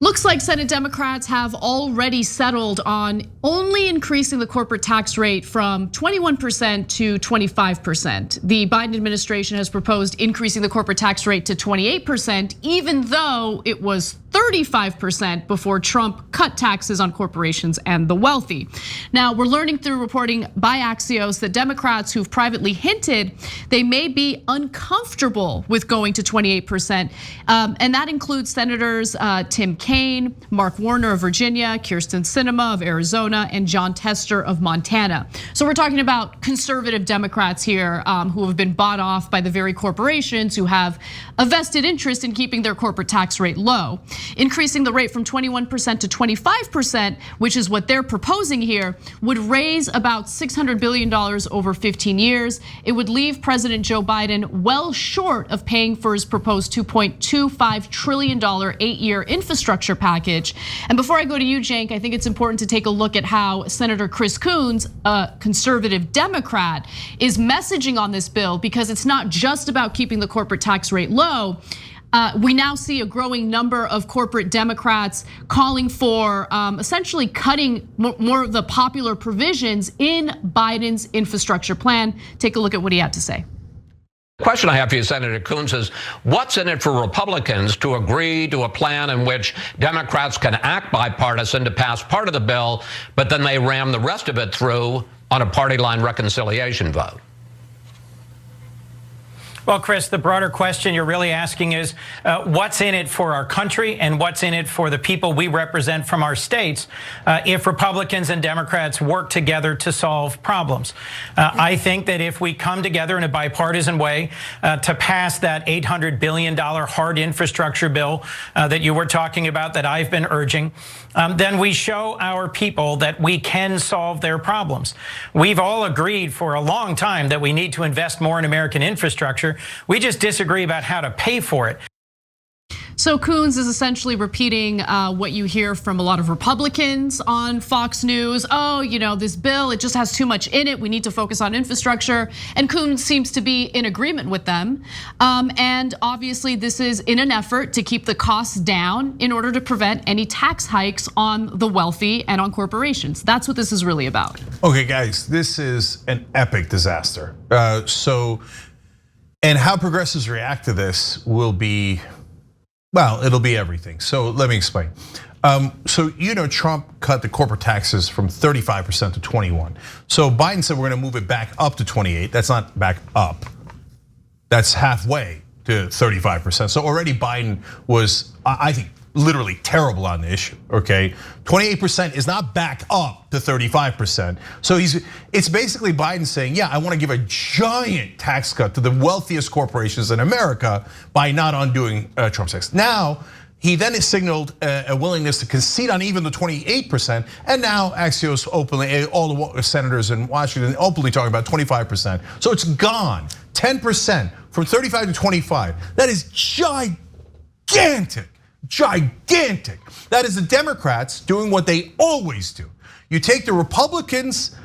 Looks like Senate Democrats have already settled on only increasing the corporate tax rate from 21% to 25%. The Biden administration has proposed increasing the corporate tax rate to 28%, even though it was 35% before Trump cut taxes on corporations and the wealthy. Now, we're learning through reporting by Axios that Democrats who've privately hinted they may be uncomfortable with going to 28%. And that includes Senators Tim Kaine, Mark Warner of Virginia, Kyrsten Sinema of Arizona, and John Tester of Montana. So we're talking about conservative Democrats here who have been bought off by the very corporations who have a vested interest in keeping their corporate tax rate low. Increasing the rate from 21% to 25%, which is what they're proposing here, would raise about $600 billion over 15 years. It would leave President Joe Biden well short of paying for his proposed $2.25 trillion 8-year infrastructure package. And before I go to you, Cenk, I think it's important to take a look at how Senator Chris Coons, a conservative Democrat, is messaging on this bill, because it's not just about keeping the corporate tax rate low. We now see a growing number of corporate Democrats calling for essentially cutting more of the popular provisions in Biden's infrastructure plan. Take a look at what he had to say. The question I have for you, Senator Coons, is what's in it for Republicans to agree to a plan in which Democrats can act bipartisan to pass part of the bill, but then they ram the rest of it through on a party line reconciliation vote? Well, Chris, the broader question you're really asking is what's in it for our country and what's in it for the people we represent from our states if Republicans and Democrats work together to solve problems. I think that if we come together in a bipartisan way to pass that $800 billion hard infrastructure bill that you were talking about, that I've been urging, then we show our people that we can solve their problems. We've all agreed for a long time that we need to invest more in American infrastructure. We just disagree about how to pay for it. So Coons is essentially repeating what you hear from a lot of Republicans on Fox News. Oh, this bill, it just has too much in it. We need to focus on infrastructure. And Coons seems to be in agreement with them. And obviously this is in an effort to keep the costs down in order to prevent any tax hikes on the wealthy and on corporations. That's what this is really about. Okay, guys, this is an epic disaster. And how progressives react to this will be, well, it'll be everything. So let me explain. Trump cut the corporate taxes from 35% to 21%. So Biden said we're gonna move it back up to 28%. That's not back up. That's halfway to 35%. So already Biden was, I think, literally terrible on the issue, okay? 28% is not back up to 35%. So it's basically Biden saying, yeah, I wanna give a giant tax cut to the wealthiest corporations in America by not undoing Trump's tax. Now, he then has signaled a willingness to concede on even the 28%, and now Axios openly, all the senators in Washington openly talking about 25%. So it's gone, 10% from 35 to 25. That is gigantic. Gigantic. That is the Democrats doing what they always do. You take the Republicans'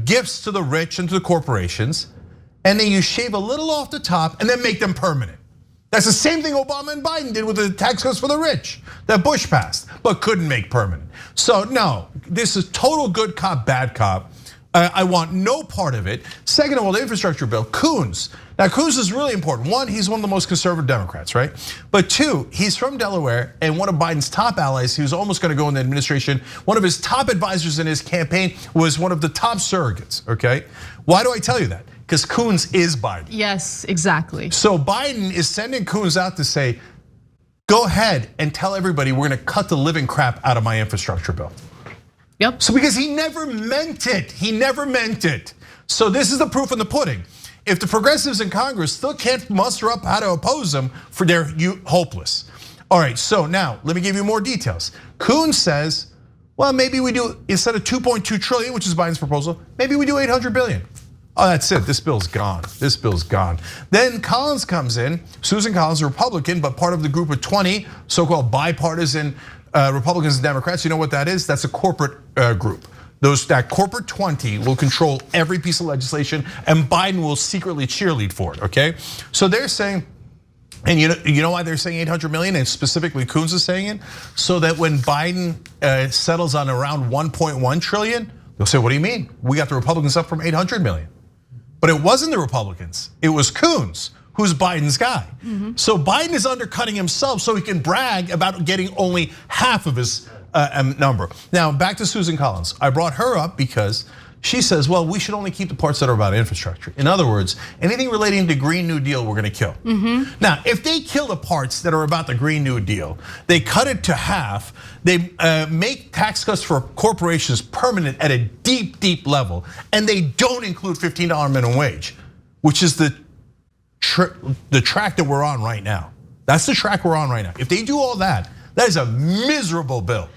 gifts to the rich and to the corporations, and then you shave a little off the top and then make them permanent. That's the same thing Obama and Biden did with the tax cuts for the rich that Bush passed, but couldn't make permanent. So no, this is total good cop, bad cop. I want no part of it. Second of all, the infrastructure bill, Coons. Now Coons is really important. One, he's one of the most conservative Democrats, right? But two, he's from Delaware and one of Biden's top allies. He was almost gonna go in the administration. One of his top advisors in his campaign was one of the top surrogates, okay? Why do I tell you that? Because Coons is Biden. Yes, exactly. So Biden is sending Coons out to say, go ahead and tell everybody we're gonna cut the living crap out of my infrastructure bill. Yep. So because he never meant it, he never meant it. So this is the proof in the pudding. If the progressives in Congress still can't muster up how to oppose them, they're hopeless. All right, so now let me give you more details. Coons says, well, maybe we do, instead of 2.2 trillion, which is Biden's proposal, maybe we do 800 billion. Oh, that's it, this bill's gone, this bill's gone. Then Collins comes in, Susan Collins, a Republican, but part of the group of 20 so-called bipartisan Republicans and Democrats. You know what that is? That's a corporate group. That corporate 20 will control every piece of legislation, and Biden will secretly cheerlead for it, okay? So they're saying, And you know why they're saying 800 million, and specifically Coons is saying it? So that when Biden settles on around 1.1 trillion, they'll say, what do you mean? We got the Republicans up from 800 million. But it wasn't the Republicans, it was Coons, who's Biden's guy. So Biden is undercutting himself so he can brag about getting only half of his number. Now, back to Susan Collins. I brought her up because she says, well, we should only keep the parts that are about infrastructure. In other words, anything relating to Green New Deal, we're gonna kill. Now, if they kill the parts that are about the Green New Deal, they cut it to half, they make tax cuts for corporations permanent at a deep, deep level, and they don't include $15 minimum wage, which is the track that we're on right now. That's the track we're on right now. If they do all that, that is a miserable bill.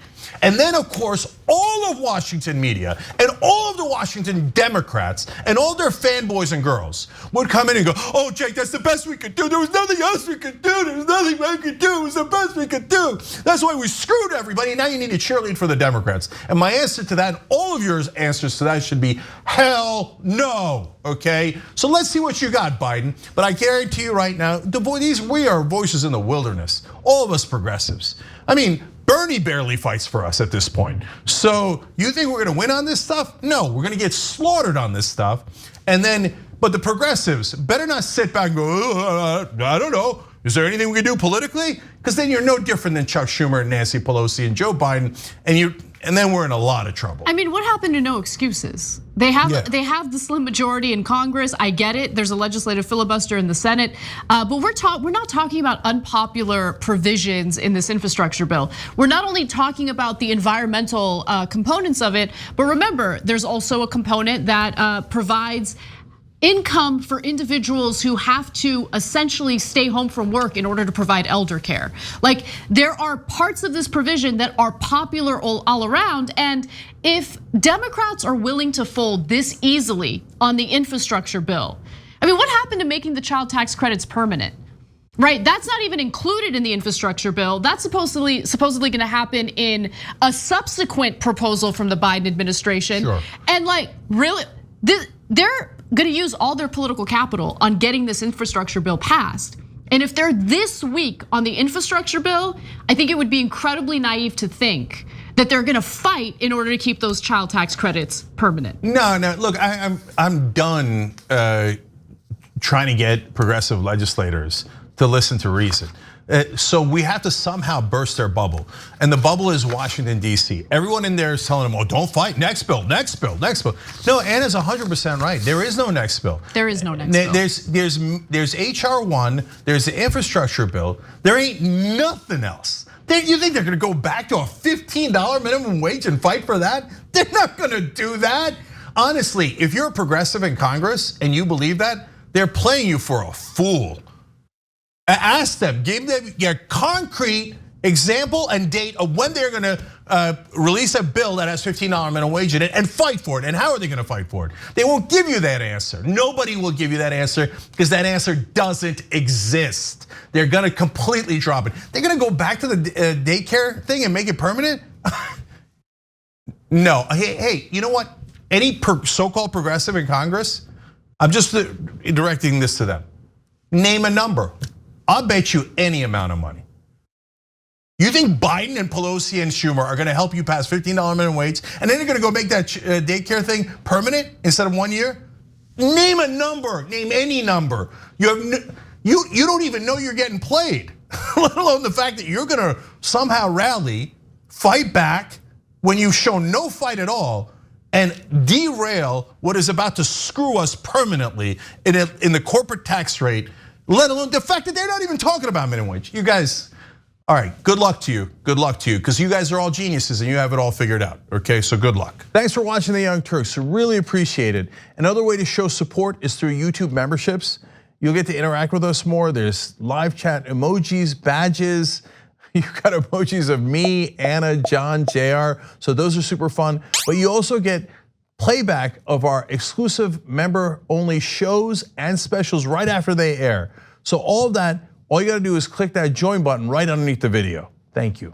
And then, of course, all of Washington media and all of the Washington Democrats and all their fanboys and girls would come in and go, oh, Jake, that's the best we could do. There was nothing else we could do. There was nothing we could do. It was the best we could do. That's why we screwed everybody. Now you need to cheerlead for the Democrats. And my answer to that, all of your answers to that should be hell no, okay? So let's see what you got, Biden. But I guarantee you right now, we are voices in the wilderness. All of us progressives. I mean, Bernie barely fights for us at this point. So you think we're gonna win on this stuff? No, we're gonna get slaughtered on this stuff. And then, but the progressives better not sit back and go, oh, I don't know. Is there anything we can do politically? Because then you're no different than Chuck Schumer and Nancy Pelosi and Joe Biden, and then we're in a lot of trouble. I mean, what happened to no excuses? They have the slim majority in Congress. I get it. There's a legislative filibuster in the Senate, but we're not talking about unpopular provisions in this infrastructure bill. We're not only talking about the environmental components of it, but remember, there's also a component that provides income for individuals who have to essentially stay home from work in order to provide elder care. Like, there are parts of this provision that are popular all around, and if Democrats are willing to fold this easily on the infrastructure bill, I mean, what happened to making the child tax credits permanent? Right, that's not even included in the infrastructure bill. That's supposedly gonna happen in a subsequent proposal from the Biden administration. Sure. And like, really, they're gonna use all their political capital on getting this infrastructure bill passed. And if they're this weak on the infrastructure bill, I think it would be incredibly naive to think that they're gonna fight in order to keep those child tax credits permanent. No, look, I'm done trying to get progressive legislators to listen to reason. So we have to somehow burst their bubble. And the bubble is Washington, D.C. Everyone in there is telling them, oh, don't fight, next bill, next bill, next bill. No, Anna's 100% right. There is no next bill. There is no next bill. There's HR 1, there's the infrastructure bill. There ain't nothing else. You think they're gonna go back to a $15 minimum wage and fight for that? They're not gonna do that. Honestly, if you're a progressive in Congress and you believe that, they're playing you for a fool. Ask them, give them your concrete example and date of when they're gonna release a bill that has $15 minimum wage in it and fight for it. And how are they gonna fight for it? They won't give you that answer. Nobody will give you that answer because that answer doesn't exist. They're gonna completely drop it. They're gonna go back to the daycare thing and make it permanent? No, hey, you know what? Any so-called progressive in Congress, I'm just directing this to them. Name a number. I'll bet you any amount of money. You think Biden and Pelosi and Schumer are gonna help you pass $15 minimum wage and then they're gonna go make that daycare thing permanent instead of 1 year? Name a number, name any number. You don't even know you're getting played, let alone the fact that you're gonna somehow rally, fight back when you've shown no fight at all, and derail what is about to screw us permanently in the corporate tax rate, let alone the fact that they're not even talking about minimum wage. You guys, all right, good luck to you, because you guys are all geniuses and you have it all figured out, okay, so good luck. Thanks for watching The Young Turks, really appreciate it. Another way to show support is through YouTube memberships. You'll get to interact with us more. There's live chat emojis, badges. You've got emojis of me, Anna, John, JR, so those are super fun. But you also get playback of our exclusive member-only shows and specials right after they air. So all of that, all you gotta do is click that join button right underneath the video. Thank you.